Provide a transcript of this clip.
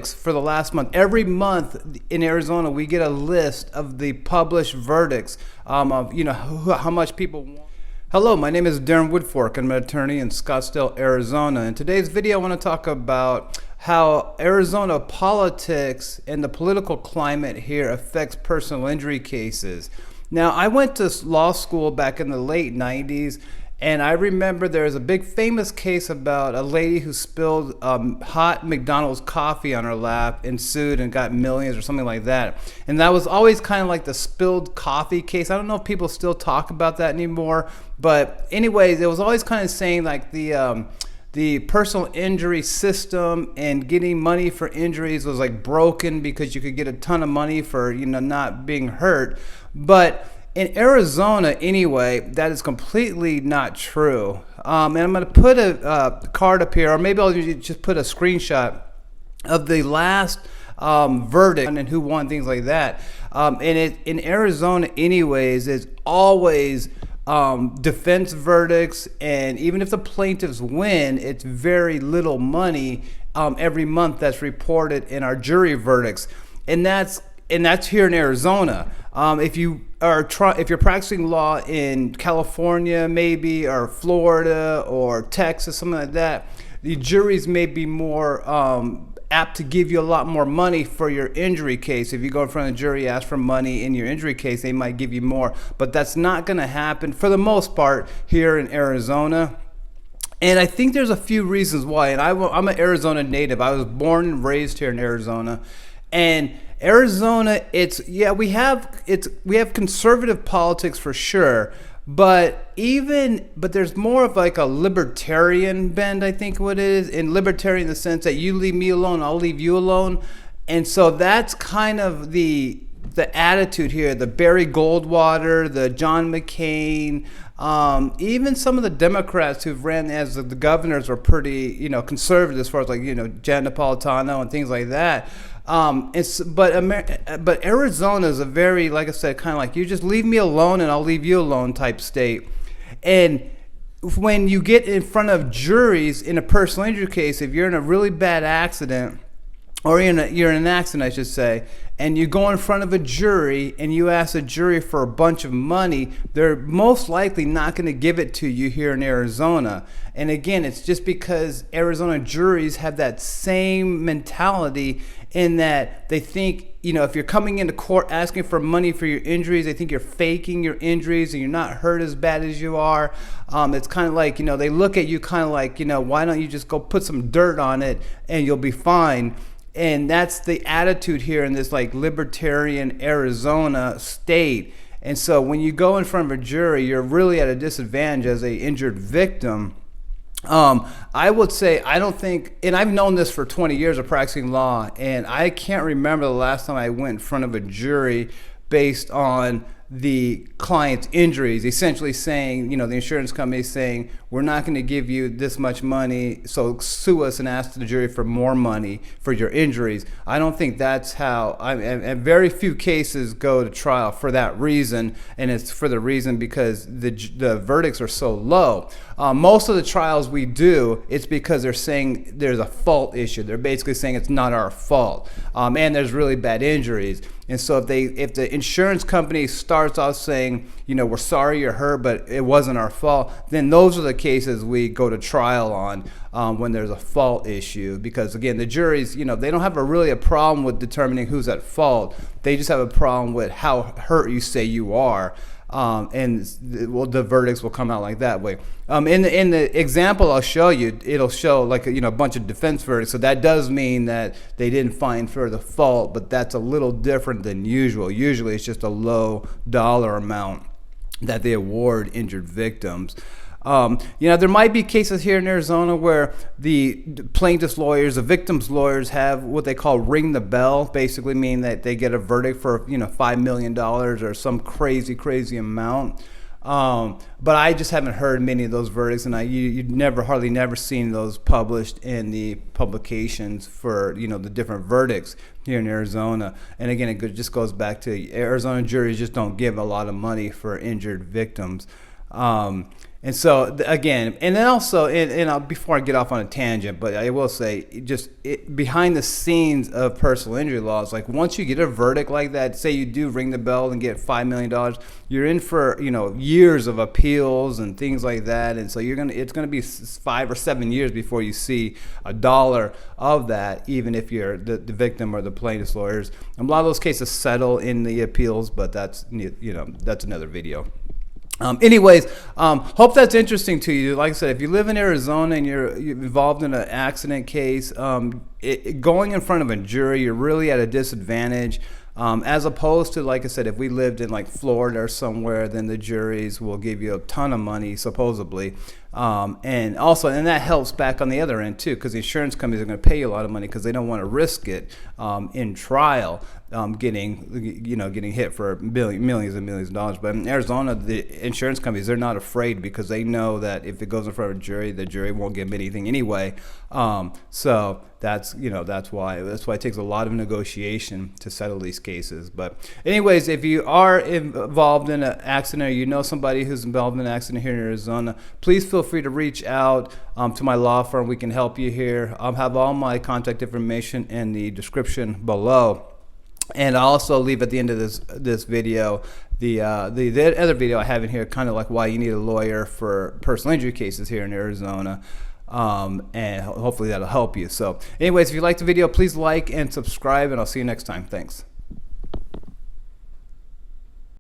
For the last month. Every month in Arizona, we get a list of the published verdicts of how much people want. Hello, my name is Darren Woodfork. I'm an attorney in Scottsdale, Arizona. In today's video, I want to talk about how Arizona politics and the political climate here affects personal injury cases. Now, I went to law school back in the late 90s, and I remember there was a big famous case about a lady who spilled hot McDonald's coffee on her lap and sued and got millions or something like that. And that was always kind of like the spilled coffee case. I don't know if people still talk about that anymore. But anyways, it was always kind of saying like the personal injury system and getting money for injuries was like broken because you could get a ton of money for not being hurt. But in Arizona, anyway, that is completely not true. And I'm going to put a card up here, or maybe I'll just put a screenshot of the last verdict and who won, things like that. In Arizona, anyways, it's always defense verdicts, and even if the plaintiffs win, it's very little money every month that's reported in our jury verdicts, and that's here in Arizona. If you're practicing law in California, maybe, or Florida or Texas, something like that, the juries may be more apt to give you a lot more money for your injury case. If you go in front of the jury, ask for money in your injury case, they might give you more. But that's not going to happen for the most part here in Arizona. And I think there's a few reasons why. And I'm an Arizona native. I was born and raised here in Arizona. And Arizona, we have conservative politics for sure, but there's more of like a libertarian bend, I think what it is, in libertarian in the sense that you leave me alone, I'll leave you alone. And so that's kind of the attitude here. The Barry Goldwater, the John McCain, even some of the Democrats who've ran as the governors were pretty, conservative as far as like, Janet Napolitano and things like that. But Arizona is a very, like I said, kind of like you just leave me alone and I'll leave you alone type state. And when you get in front of juries in a personal injury case, if you're in a really bad accident, or you're in an accident, I should say, and you go in front of a jury and you ask a jury for a bunch of money, they're most likely not going to give it to you here in Arizona. And again, it's just because Arizona juries have that same mentality in that they think, if you're coming into court asking for money for your injuries, they think you're faking your injuries and you're not hurt as bad as you are. It's kind of like, they look at you kind of like, why don't you just go put some dirt on it and you'll be fine. And that's the attitude here in this like libertarian Arizona state. And so when you go in front of a jury, you're really at a disadvantage as a injured victim. I would say, I don't think, and I've known this for 20 years of practicing law, and I can't remember the last time I went in front of a jury based on the client's injuries, essentially saying, the insurance company is saying, we're not going to give you this much money, so sue us and ask the jury for more money for your injuries. I don't think that's how, and very few cases go to trial for that reason, and it's for the reason because the verdicts are so low. Most of the trials we do, it's because they're saying there's a fault issue. They're basically saying it's not our fault, and there's really bad injuries. And so if the insurance company starts off saying, we're sorry you're hurt, but it wasn't our fault, then those are the cases we go to trial on when there's a fault issue. Because again, the juries, they don't have really a problem with determining who's at fault. They just have a problem with how hurt you say you are. The verdicts will come out like that way. In the example I'll show you, it'll show like a bunch of defense verdicts. So that does mean that they didn't find for the fault, but that's a little different than usual. Usually it's just a low dollar amount that they award injured victims. There might be cases here in Arizona where the plaintiff's lawyers, the victim's lawyers have what they call ring the bell, basically meaning that they get a verdict for, $5 million or some crazy amount. But I just haven't heard many of those verdicts, and you'd hardly never seen those published in the publications for, the different verdicts here in Arizona. And again, it just goes back to Arizona juries just don't give a lot of money for injured victims. And so again, and then also, before I get off on a tangent, but I will say, behind the scenes of personal injury laws, like once you get a verdict like that, say you do ring the bell and get $5 million, you're in for years of appeals and things like that, and so it's gonna be 5 or 7 years before you see a dollar of that, even if you're the victim or the plaintiff's lawyers. And a lot of those cases settle in the appeals, but that's another video. Anyways, hope that's interesting to you. Like I said, if you live in Arizona and you're involved in an accident case, going in front of a jury, you're really at a disadvantage. As opposed to, like I said, if we lived in like Florida or somewhere, then the juries will give you a ton of money, supposedly. And that helps back on the other end too, because the insurance companies are going to pay you a lot of money because they don't want to risk it in trial, getting hit for millions and millions of dollars. But in Arizona, the insurance companies, they're not afraid because they know that if it goes in front of a jury, the jury won't give them anything anyway. So that's why it takes a lot of negotiation to settle these cases. But anyways, if you are involved in an accident, or you know somebody who's involved in an accident here in Arizona, please feel free to reach out to my law firm. We can help you here. I'll have all my contact information in the description below. And I'll also leave at the end of this video the other video I have in here, kind of like why you need a lawyer for personal injury cases here in Arizona. And hopefully that'll help you. So anyways, if you liked the video, please like and subscribe, and I'll see you next time. Thanks.